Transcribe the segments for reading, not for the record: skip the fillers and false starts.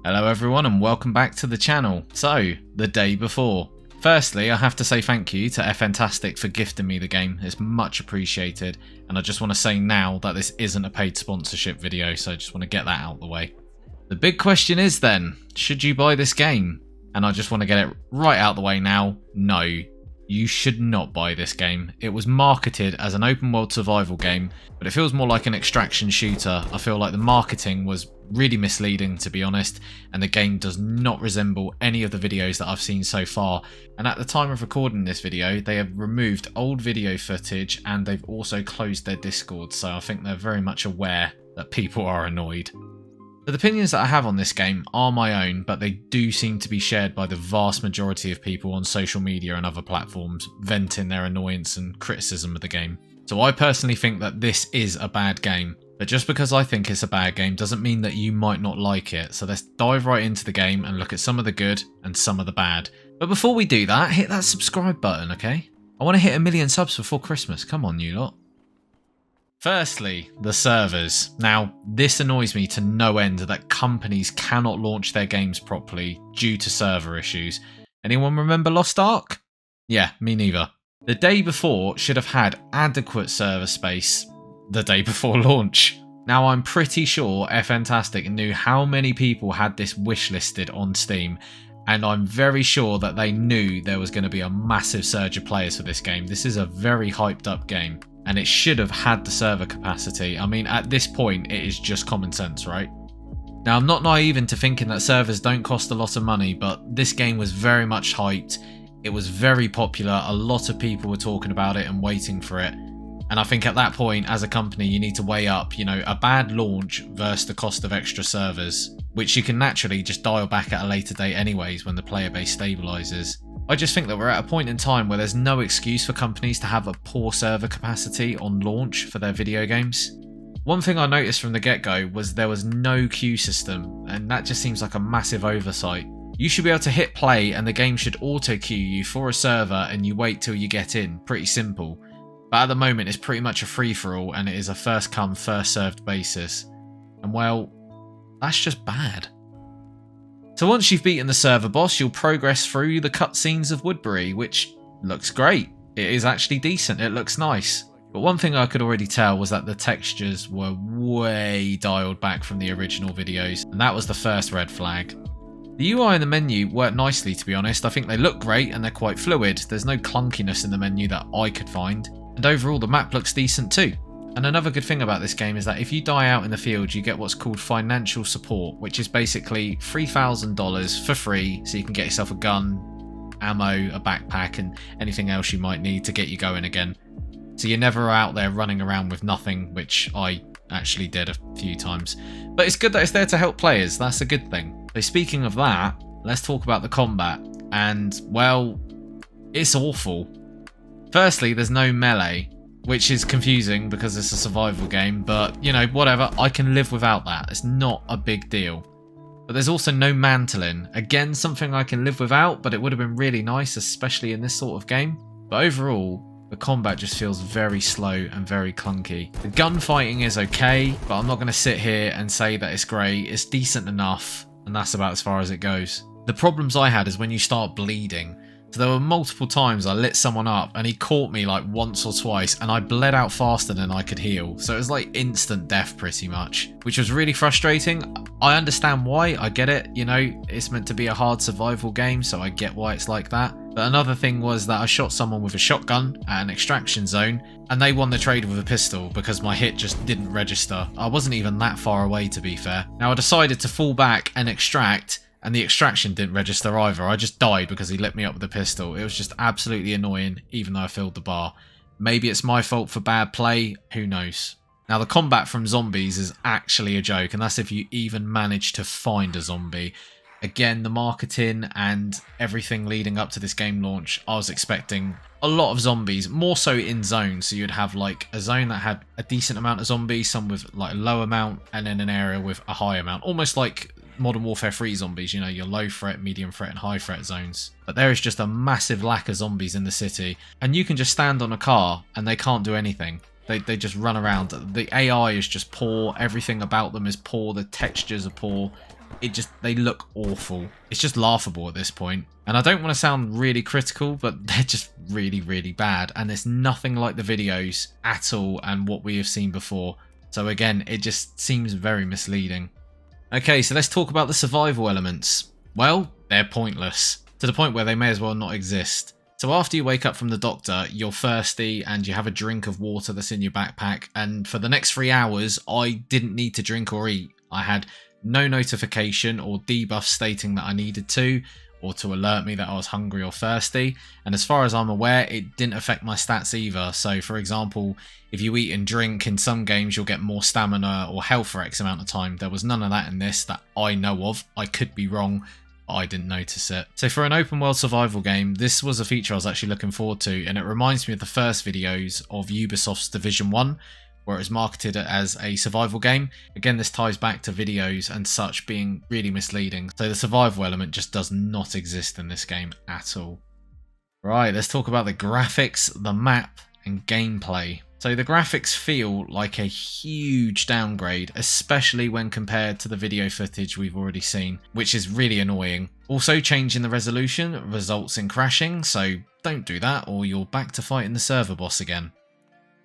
Hello everyone and welcome back to the channel. So, the day before. Firstly, I have to say thank you to Fantastic for gifting me the game. It's much appreciated, and I just want to say now that this isn't a paid sponsorship video, so I just want to get that out of the way. The big question is then, should you buy this game? And I just want to get it right out of the way now. No, you should not buy this game. It was marketed as an open world survival game, but it feels more like an extraction shooter. I feel like the marketing was really misleading, to be honest, and the game does not resemble any of the videos that I've seen so far. And at the time of recording this video, they have removed old video footage and they've also closed their Discord, so I think they're very much aware that people are annoyed. The opinions that I have on this game are my own, but they do seem to be shared by the vast majority of people on social media and other platforms, venting their annoyance and criticism of the game. So I personally think that this is a bad game, but just because I think it's a bad game doesn't mean that you might not like it. So let's dive right into the game and look at some of the good and some of the bad. But before we do that, hit that subscribe button, okay? I want to hit 1 million subs before Christmas. Come on, you lot. Firstly, the servers. Now, this annoys me to no end that companies cannot launch their games properly due to server issues. Anyone remember Lost Ark? Yeah, me neither. The day before should have had adequate server space the day before launch. Now, I'm pretty sure Fantastic knew how many people had this wishlisted on Steam, and I'm very sure that they knew there was going to be a massive surge of players for this game. This is a very hyped up game, and it should have had the server capacity. I mean, at this point, it is just common sense, right? Now, I'm not naive into thinking that servers don't cost a lot of money, but this game was very much hyped. It was very popular. A lot of people were talking about it and waiting for it. And I think at that point, as a company, you need to weigh up, a bad launch versus the cost of extra servers, which you can naturally just dial back at a later date anyways when the player base stabilizes. I just think that we're at a point in time where there's no excuse for companies to have a poor server capacity on launch for their video games. One thing I noticed from the get-go was there was no queue system, and that just seems like a massive oversight. You should be able to hit play and the game should auto-queue you for a server and you wait till you get in. Pretty simple. But at the moment it's pretty much a free-for-all and it is a first-come, first-served basis. And well, that's just bad. So once you've beaten the server boss, you'll progress through the cutscenes of Woodbury, which looks great. It is actually decent, it looks nice. But one thing I could already tell was that the textures were way dialed back from the original videos, and that was the first red flag. The UI and the menu work nicely, to be honest. I think they look great and they're quite fluid. There's no clunkiness in the menu that I could find. And overall the map looks decent too. And another good thing about this game is that if you die out in the field, you get what's called financial support, which is basically $3,000 for free, so you can get yourself a gun, ammo, a backpack, and anything else you might need to get you going again. So you're never out there running around with nothing, which I actually did a few times. But it's good that it's there to help players, that's a good thing. So speaking of that, let's talk about the combat. And, well, it's awful. Firstly, there's no melee, which is confusing because it's a survival game, but, whatever, I can live without that. It's not a big deal. But there's also no mantling. Again, something I can live without, but it would have been really nice, especially in this sort of game. But overall, the combat just feels very slow and very clunky. The gunfighting is okay, but I'm not going to sit here and say that it's great. It's decent enough, and that's about as far as it goes. The problems I had is when you start bleeding. So there were multiple times I lit someone up and he caught me like once or twice and I bled out faster than I could heal. So it was like instant death pretty much, which was really frustrating. I understand why, I get it, it's meant to be a hard survival game, so I get why it's like that. But another thing was that I shot someone with a shotgun at an extraction zone and they won the trade with a pistol because my hit just didn't register. I wasn't even that far away, to be fair. Now I decided to fall back and extract, and the extraction didn't register either. I just died because he lit me up with a pistol. It was just absolutely annoying, even though I filled the bar. Maybe it's my fault for bad play, who knows. Now the combat from zombies is actually a joke, and that's if you even manage to find a zombie. Again, the marketing and everything leading up to this game launch, I was expecting a lot of zombies, more so in zones. So you'd have like a zone that had a decent amount of zombies, some with like a low amount, and then an area with a high amount. Almost like Modern Warfare 3 zombies, your low threat, medium threat and high threat zones. But there is just a massive lack of zombies in the city, and you can just stand on a car and they can't do anything. They just run around. The AI is just poor, everything about them is poor, the textures are poor. they look awful. It's just laughable at this point. And I don't want to sound really critical, but they're just really, really bad. And it's nothing like the videos at all and what we have seen before. So again, it just seems very misleading. Okay, so let's talk about the survival elements. Well, they're pointless, to the point where they may as well not exist. So after you wake up from the doctor, you're thirsty and you have a drink of water that's in your backpack. And for the next 3 hours, I didn't need to drink or eat. I had no notification or debuff stating that I needed to, or to alert me that I was hungry or thirsty. And as far as I'm aware, it didn't affect my stats either. So for example, if you eat and drink in some games, you'll get more stamina or health for X amount of time. There was none of that in this that I know of. I could be wrong. I didn't notice it. So for an open world survival game, this was a feature I was actually looking forward to, and it reminds me of the first videos of Ubisoft's Division 1, where it was marketed as a survival game. Again, this ties back to videos and such being really misleading. So the survival element just does not exist in this game at all. Right, let's talk about the graphics, the map, and gameplay. So the graphics feel like a huge downgrade, especially when compared to the video footage we've already seen, which is really annoying. Also, changing the resolution results in crashing, so don't do that or you're back to fighting the server boss again.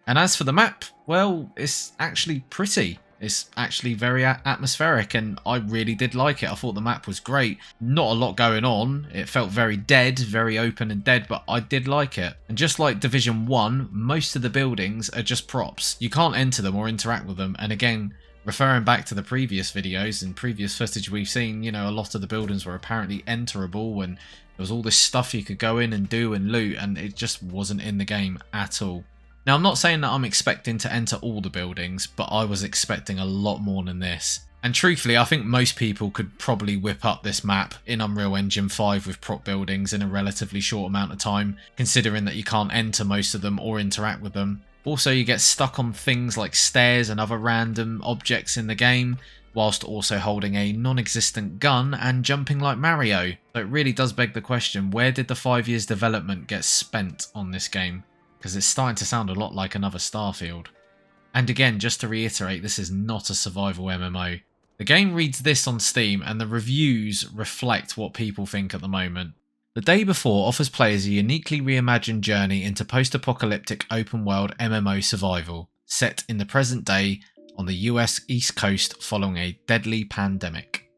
And as for the map, well, it's actually pretty. It's actually very atmospheric, and I really did like it. I thought the map was great. Not a lot going on. It felt very dead, very open and dead, but I did like it. And just like Division 1, most of the buildings are just props. You can't enter them or interact with them. And again, referring back to the previous videos and previous footage we've seen, you know, a lot of the buildings were apparently enterable, and there was all this stuff you could go in and do and loot, and it just wasn't in the game at all. Now, I'm not saying that I'm expecting to enter all the buildings, but I was expecting a lot more than this. And truthfully, I think most people could probably whip up this map in Unreal Engine 5 with prop buildings in a relatively short amount of time, considering that you can't enter most of them or interact with them. Also, you get stuck on things like stairs and other random objects in the game, whilst also holding a non-existent gun and jumping like Mario. So it really does beg the question, where did the 5 years development get spent on this game? Because it's starting to sound a lot like another Starfield. And again, just to reiterate, this is not a survival MMO. The game reads this on Steam, and the reviews reflect what people think at the moment. The Day Before offers players a uniquely reimagined journey into post-apocalyptic open-world MMO survival, set in the present day on the US East Coast following a deadly pandemic.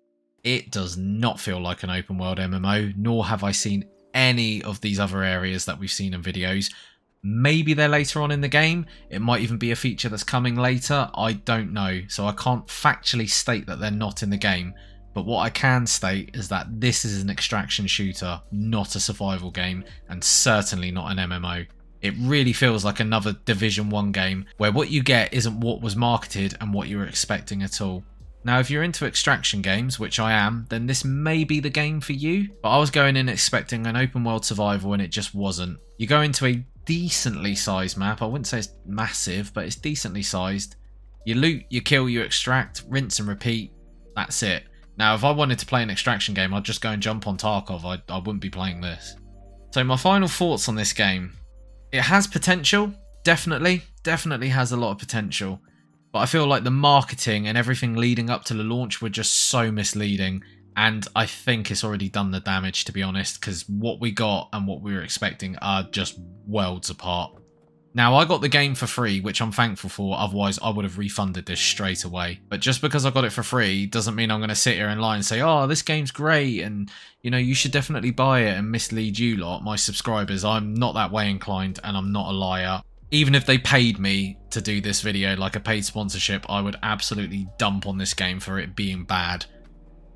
It does not feel like an open-world MMO, nor have I seen any of these other areas that we've seen in videos. Maybe they're later on in the game. It might even be a feature that's coming later. I don't know. So I can't factually state that they're not in the game. But what I can state is that this is an extraction shooter, not a survival game, and certainly not an MMO. It really feels like another Division 1 game, where what you get isn't what was marketed and what you were expecting at all. Now, if you're into extraction games, which I am, then this may be the game for you. But I was going in expecting an open world survival, and it just wasn't. You go into a decently sized map. I wouldn't say it's massive, but it's decently sized. You loot, you kill, you extract, rinse and repeat. That's it. Now, if I wanted to play an extraction game, I'd just go and jump on Tarkov. I wouldn't be playing this. So my final thoughts on this game. It has potential. Definitely has a lot of potential. But I feel like the marketing and everything leading up to the launch were just so misleading. And I think it's already done the damage, to be honest, because what we got and what we were expecting are just worlds apart. Now, I got the game for free, which I'm thankful for, otherwise I would have refunded this straight away. But just because I got it for free doesn't mean I'm going to sit here and lie and say, oh, this game's great and, you know, you should definitely buy it and mislead you lot, my subscribers. I'm not that way inclined and I'm not a liar. Even if they paid me to do this video like a paid sponsorship, I would absolutely dump on this game for it being bad.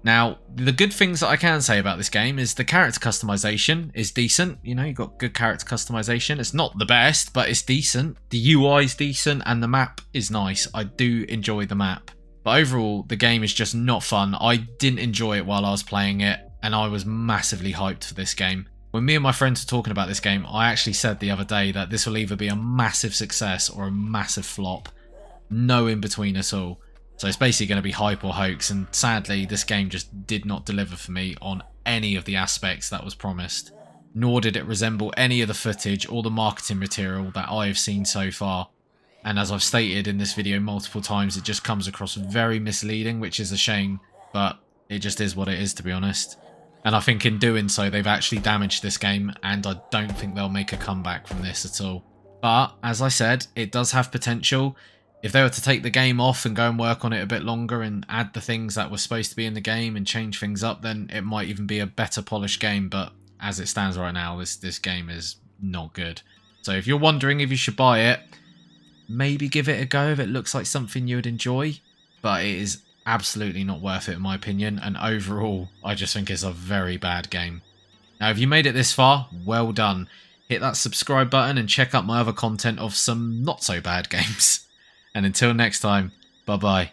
Now, the good things that I can say about this game is the character customization is decent. You know, you've got good character customization. It's not the best, but it's decent. The UI is decent and the map is nice. I do enjoy the map. But overall, the game is just not fun. I didn't enjoy it while I was playing it, and I was massively hyped for this game. When me and my friends were talking about this game, I actually said the other day that this will either be a massive success or a massive flop. No in between at all. So it's basically going to be hype or hoax, and sadly this game just did not deliver for me on any of the aspects that was promised. Nor did it resemble any of the footage or the marketing material that I have seen so far. And as I've stated in this video multiple times, it just comes across very misleading, which is a shame. But It just is what it is, to be honest. And I think in doing so, they've actually damaged this game, and I don't think they'll make a comeback from this at all. But, as I said, it does have potential. If they were to take the game off and go and work on it a bit longer and add the things that were supposed to be in the game and change things up, then it might even be a better polished game. But as it stands right now, this game is not good. So if you're wondering if you should buy it, maybe give it a go if it looks like something you would enjoy. But it is absolutely not worth it in my opinion, and overall I just think it's a very bad game. Now if you made it this far, well done. Hit that subscribe button and check out my other content of some not so bad games. And until next time, bye bye.